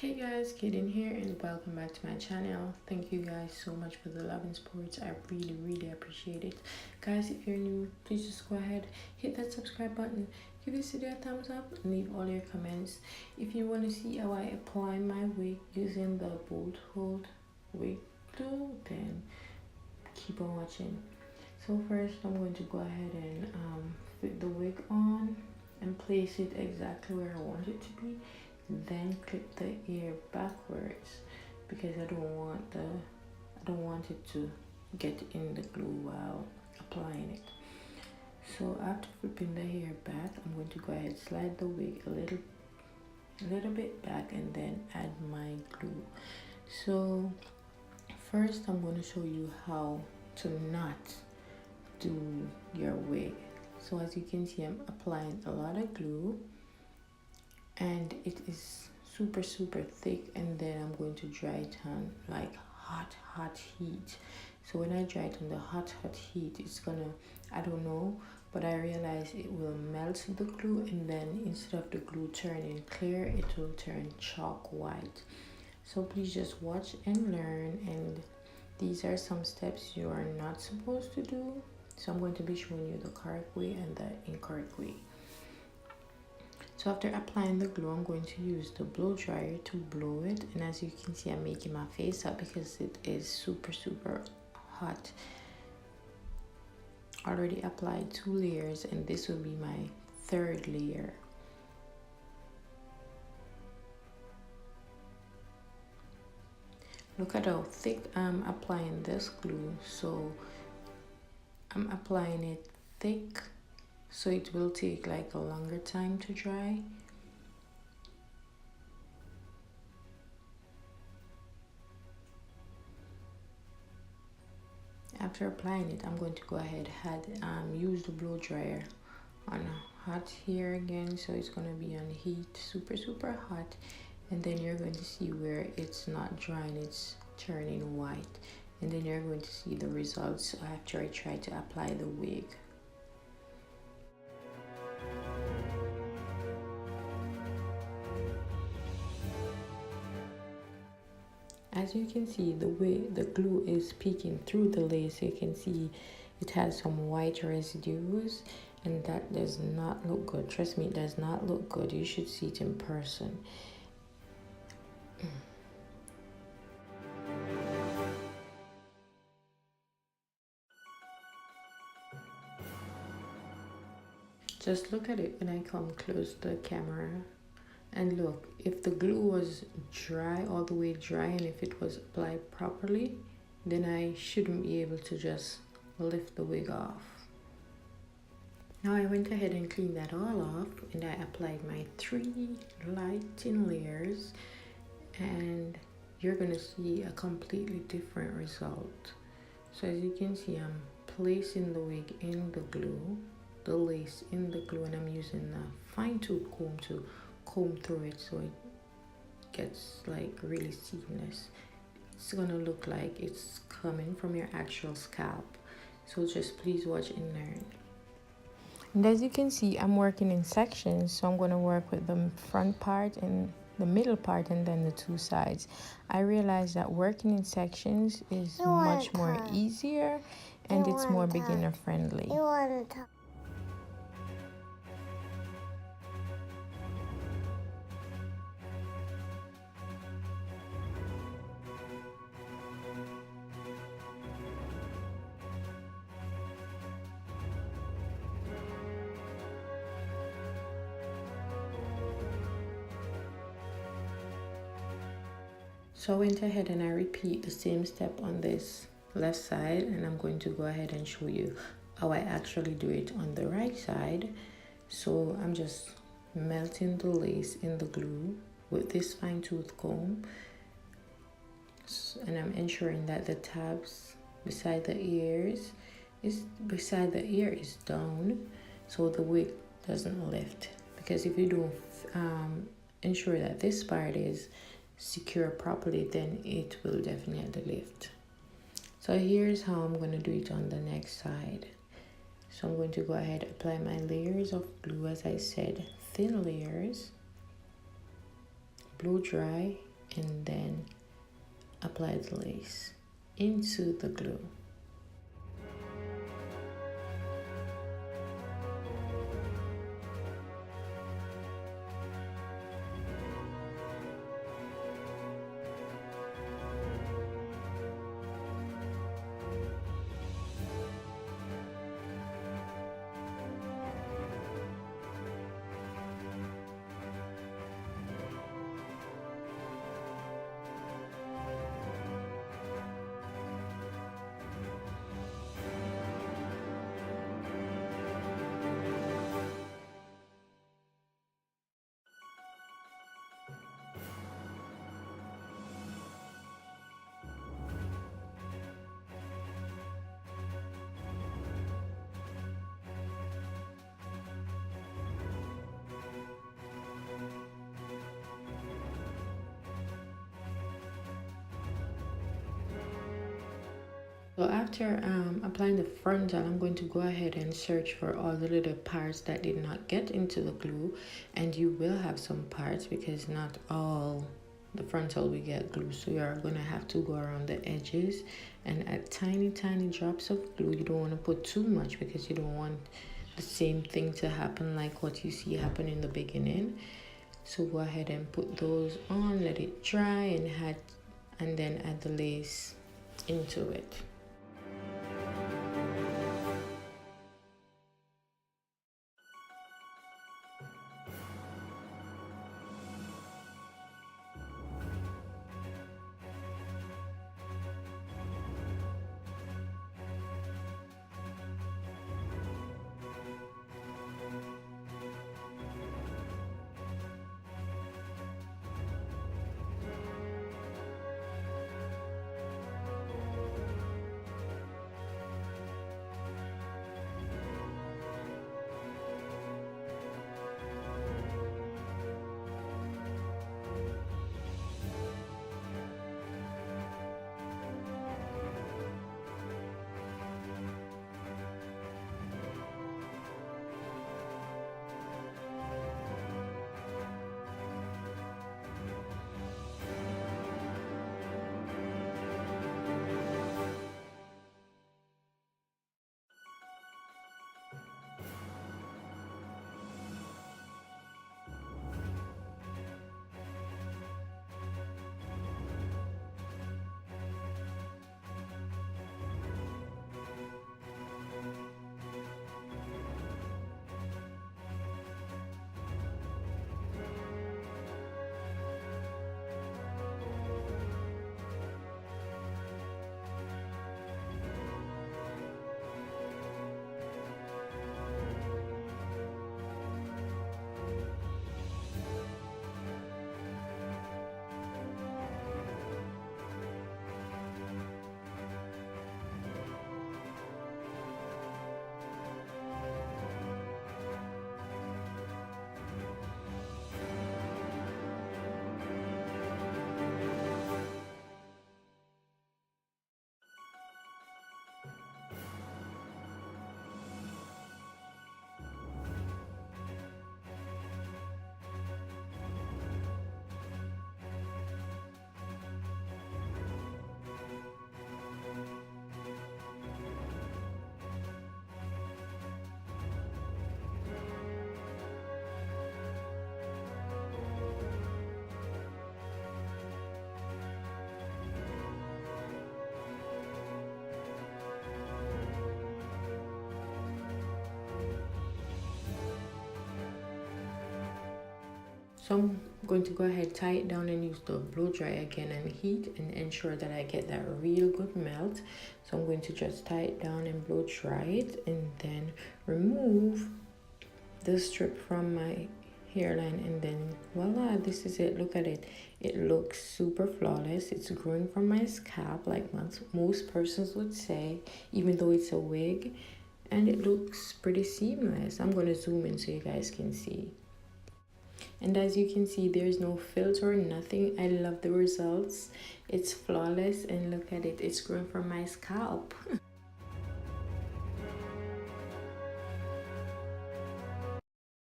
Hey guys, Kaden here and welcome back to my channel. Thank you guys so much for the love and support. I really appreciate it. Guys, if you're new, please just go ahead, hit that subscribe button, give this video a thumbs up, and leave all your comments. If you want to see how I apply my wig using the bolt hold wig glue, then keep on watching. So first I'm going to go ahead and fit the wig on and place it exactly where I want it to be. Then clip the ear backwards because I don't want it to get in the glue while applying it. So after flipping the hair back, I'm going to go ahead, slide the wig a little bit back, and then add my glue. So first I'm going to show you how to not do your wig. So as you can see, I'm applying a lot of glue and it is super thick, and then I'm going to dry it on like hot heat. So when I dry it on the hot heat, it's gonna, I don't know, but I realize it will melt the glue, and then instead of the glue turning clear, it will turn chalk white. So please just watch and learn, and these are some steps you are not supposed to do. So I'm going to be showing you the correct way and the incorrect way. So after applying the glue, I'm going to use the blow dryer to blow it. And as you can see, I'm making my face up because it is super hot. Already applied 2 layers, and this will be my 3rd layer. Look at how thick I'm applying this glue. So I'm applying it thick, so it will take like a longer time to dry. After applying it, I'm going to go ahead and use the blow dryer on hot here again, so it's going to be on heat super hot, and then you're going to see where it's not drying, it's turning white, and then you're going to see the results after I try to apply the wig. As you can see, the way the glue is peeking through the lace, you can see it has some white residues, and that does not look good. Trust me, it does not look good. You should see it in person. Just look at it when I come close to the camera. And look, if the glue was dry, all the way dry, and if it was applied properly, then I shouldn't be able to just lift the wig off. Now I went ahead and cleaned that all off, and I applied my 3 light thin layers, and you're gonna see a completely different result. So as you can see, I'm placing the wig in the glue, the lace in the glue, and I'm using a fine-tooth comb to comb through it so it gets like really seamless. It's gonna look like it's coming from your actual scalp. So just please watch and learn. And as you can see, I'm working in sections, so I'm going to work with the front part and the middle part, and then the 2 sides. I realized that working in sections is much more easier, and it's more beginner friendly. So I went ahead and I repeat the same step on this left side, and I'm going to go ahead and show you how I actually do it on the right side. So I'm just melting the lace in the glue with this fine-tooth comb, and I'm ensuring that the tabs beside the ear is down, so the wig doesn't lift. Because if you don't ensure that this part is secure properly, then it will definitely lift. So here's how I'm going to do it on the next side. So I'm going to go ahead and apply my layers of glue, as I said, thin layers, blow dry, and then apply the lace into the glue. So after applying the frontal, I'm going to go ahead and search for all the little parts that did not get into the glue. And you will have some parts because not all the frontal will get glue. So you are going to have to go around the edges and add tiny, tiny drops of glue. You don't want to put too much because you don't want the same thing to happen like what you see happen in the beginning. So go ahead and put those on, let it dry, and then add the lace into it. So I'm going to go ahead, tie it down and use the blow dry again and heat and ensure that I get that real good melt. So I'm going to just tie it down and blow dry it and then remove the strip from my hairline, and then voila, this is it. Look at it. It looks super flawless. It's growing from my scalp like most persons would say, even though it's a wig, and it looks pretty seamless. I'm going to zoom in so you guys can see. And as you can see, there's no filter or nothing. I love the results. It's flawless, and look at it, it's growing from my scalp.